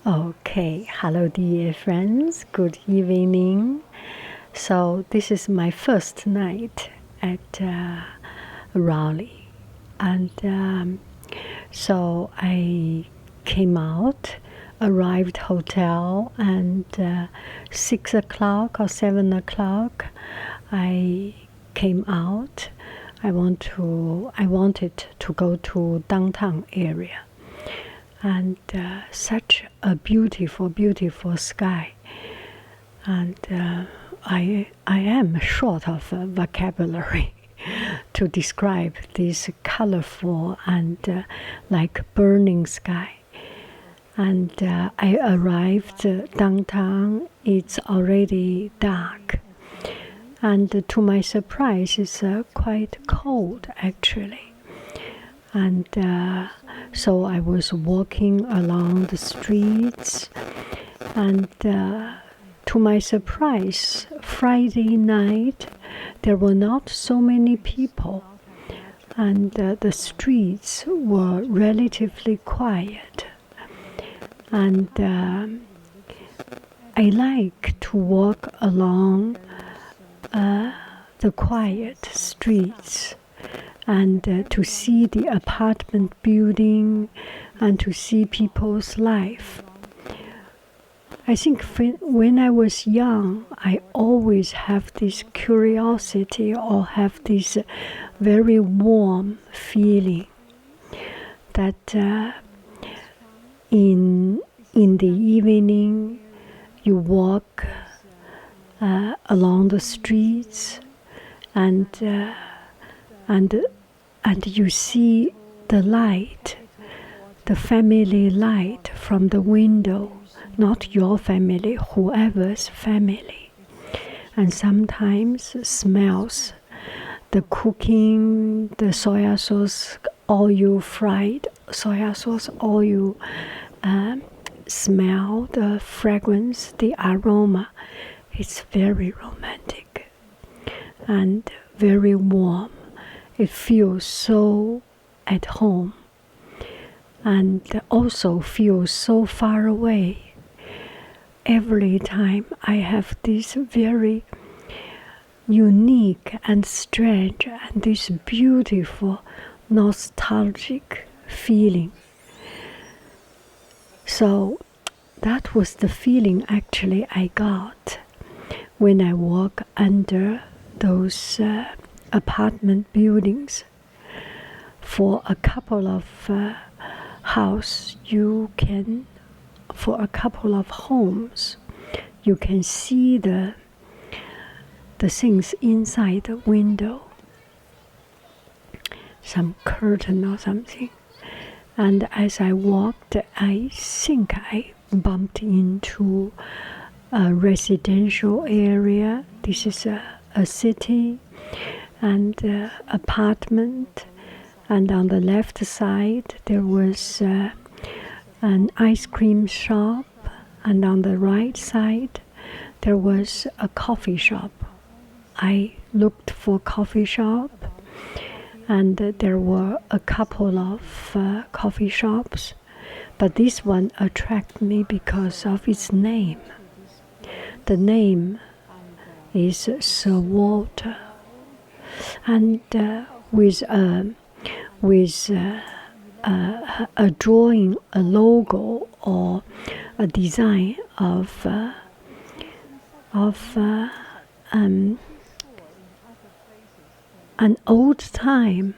Okay, hello dear friends, good evening. So this is my first night at Raleigh, and so I came out, arrived hotel, and 6 o'clock or 7 o'clock I came out. I wanted to go to downtown area, and such a beautiful, beautiful sky. And I am short of vocabulary to describe this colorful and like burning sky. And I arrived downtown. It's already dark, and to my surprise, it's quite cold actually. And so I was walking along the streets, and to my surprise, Friday night, there were not so many people, and the streets were relatively quiet. And I like to walk along the quiet streets, and to see the apartment building, and to see people's life. I think when I was young, I always have this curiosity or have this very warm feeling that in the evening you walk along the streets, and you see the light, the family light from the window, not your family, whoever's family. And sometimes smells the cooking, the soya sauce oil, fried soya sauce oil, smell the fragrance, the aroma. It's very romantic and very warm. It feels so at home, and also feels so far away. Every time I have this very unique and strange and this beautiful nostalgic feeling. So that was the feeling actually I got when I walk under those apartment buildings. For a couple of for a couple of homes, you can see the things inside the window, some curtain or something. And as I walked, I think I bumped into a residential area. This is a city, and apartment. And on the left side, there was an ice cream shop. And on the right side, there was a coffee shop. I looked for coffee shop, and there were a couple of coffee shops. But this one attracted me because of its name. The name is Sir Walter, and with a drawing, a logo, or a design of an old time,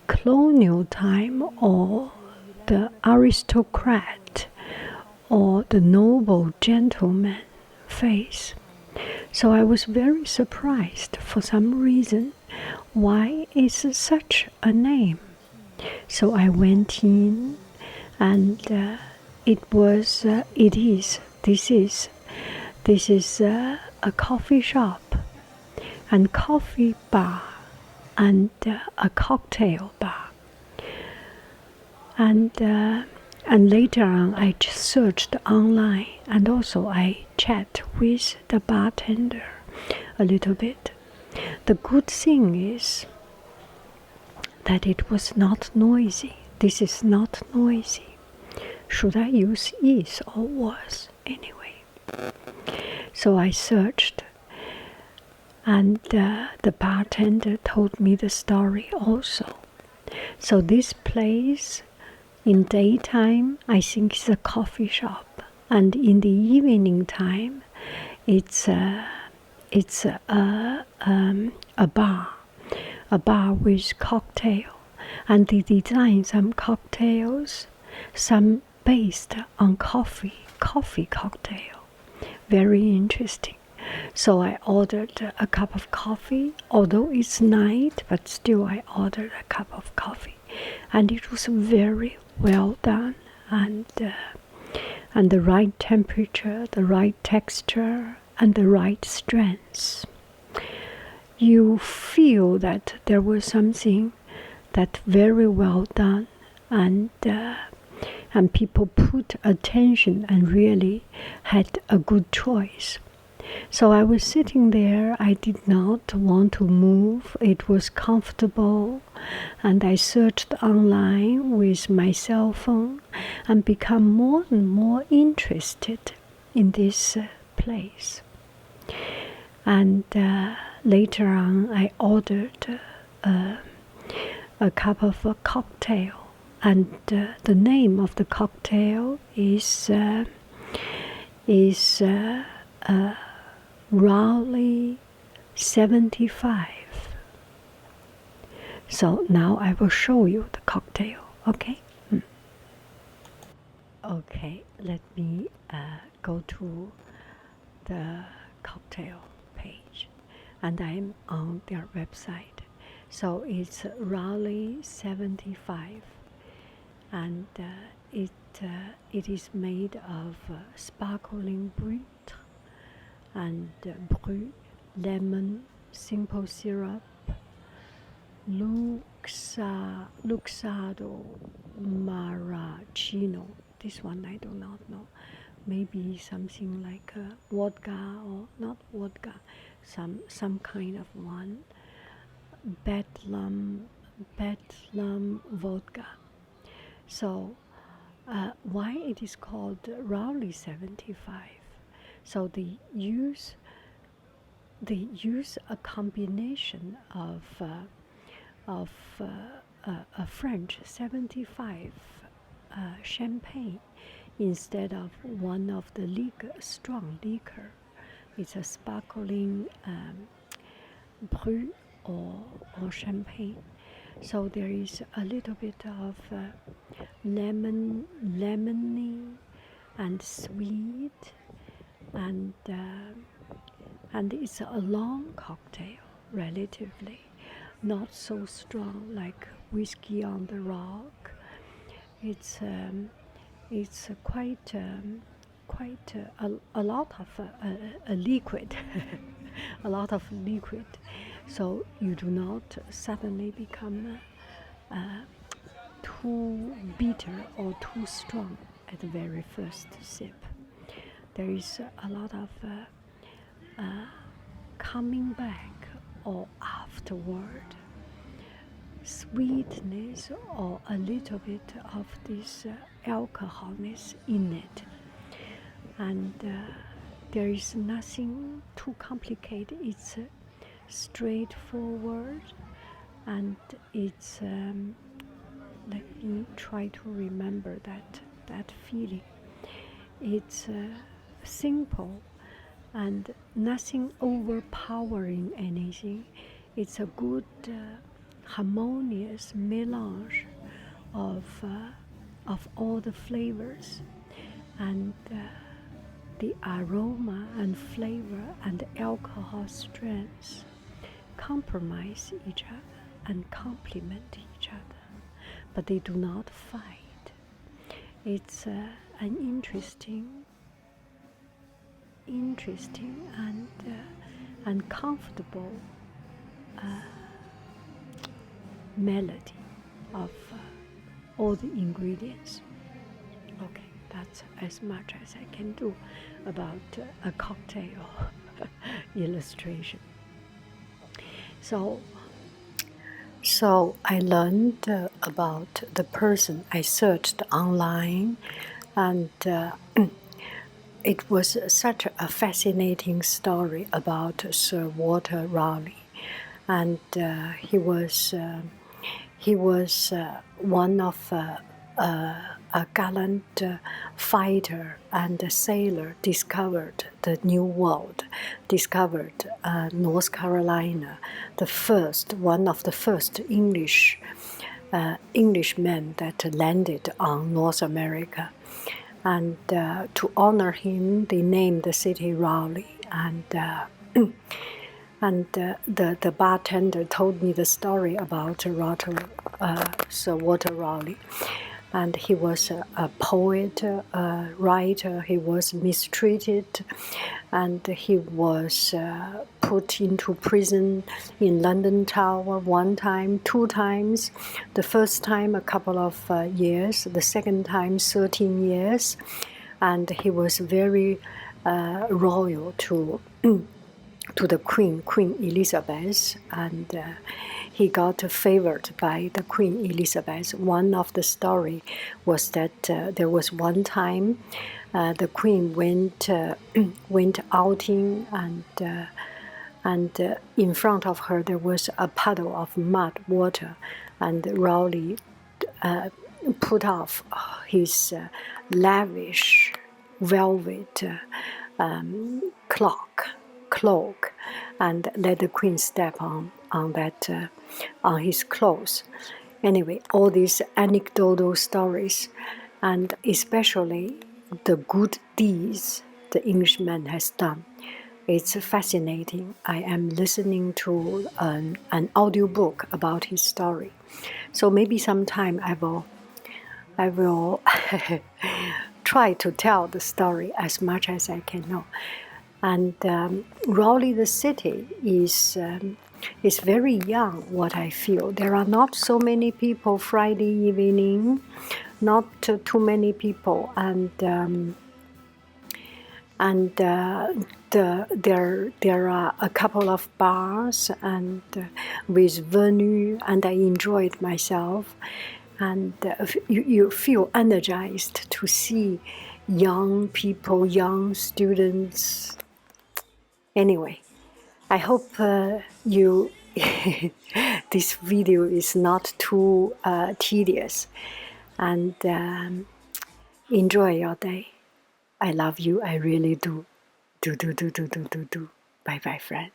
colonial time, or the aristocrat or the noble gentleman face. So I was very surprised for some reason. Why is such a name? So I went in, and this is a coffee shop and coffee bar and a cocktail bar. And later on, I just searched online, and also I chat with the bartender a little bit. The good thing is that it was not noisy. This is not noisy. should I use is or was anyway? So I searched, and the bartender told me the story also. So this place, in daytime, I think it's a coffee shop, and in the evening time, it's a bar with cocktail, and they design some cocktails, some based on coffee cocktail. Very interesting. So I ordered a cup of coffee, although it's night, but still I ordered a cup of coffee, and it was very well done, and the right temperature, the right texture, and the right strength. You feel that there was something that very well done, and people put attention and really had a good choice. So I was sitting there. I did not want to move. It was comfortable, and I searched online with my cell phone and become more and more interested in this place. And later on, I ordered a cup of a cocktail, and the name of the cocktail is Raleigh 75. So now I will show you the cocktail, okay? Okay, let me go to the cocktail page, and I'm on their website. So it's Raleigh 75, and it is made of sparkling brut and brut, lemon, simple syrup, luxardo maraschino. This one I do not know. Maybe something like vodka, or not vodka, some kind of one. Bedlam vodka. So why it is called Raleigh 75? So they use a combination of a French 75 champagne instead of one of the strong liquor. It's a sparkling brut or champagne. So there is a little bit of lemony and sweet, and it's a long cocktail, relatively not so strong like whiskey on the rock. It's quite a lot of a liquid, a lot of liquid. So you do not suddenly become too bitter or too strong at the very first sip. There is a lot of coming back or afterward sweetness, or a little bit of this alcoholness in it. And there is nothing too complicated. It's straightforward, and it's let me try to remember that feeling. It's simple and nothing overpowering anything. It's a good harmonious melange of all the flavors, and the aroma and flavor and alcohol strengths compromise each other and complement each other, but they do not fight. It's an interesting and comfortable melody of all the ingredients. Okay, that's as much as I can do about a cocktail illustration. So I learned about the person. I searched online And it was such a fascinating story about Sir Walter Raleigh, and he was one of a gallant fighter and a sailor, discovered the New World, discovered North Carolina, one of the first Englishmen that landed on North America. And to honor him, they named the city Raleigh. And the bartender told me the story about Sir Walter Raleigh. And he was a poet, a writer. He was mistreated, and he was put into prison in London Tower one time, two times. The first time a couple of years, the second time 13 years. And he was very royal to the Queen Elizabeth, and he got favored by the Queen Elizabeth. One of the story was that there was one time the Queen went outing, and in front of her there was a puddle of mud water, and Raleigh put off his lavish velvet cloak and let the Queen step on his clothes. Anyway, all these anecdotal stories, and especially the good deeds the Englishman has done. It's fascinating. I am listening to an audiobook about his story. So maybe sometime I will try to tell the story as much as I can know. And Raleigh, the city, is very young, what I feel. There are not so many people Friday evening, not too many people, and there are a couple of bars and with venue, and I enjoyed myself. And you feel energized to see young people, young students. Anyway, I hope this video is not too tedious, and enjoy your day. I love you, I really do. Do. Bye bye, friend.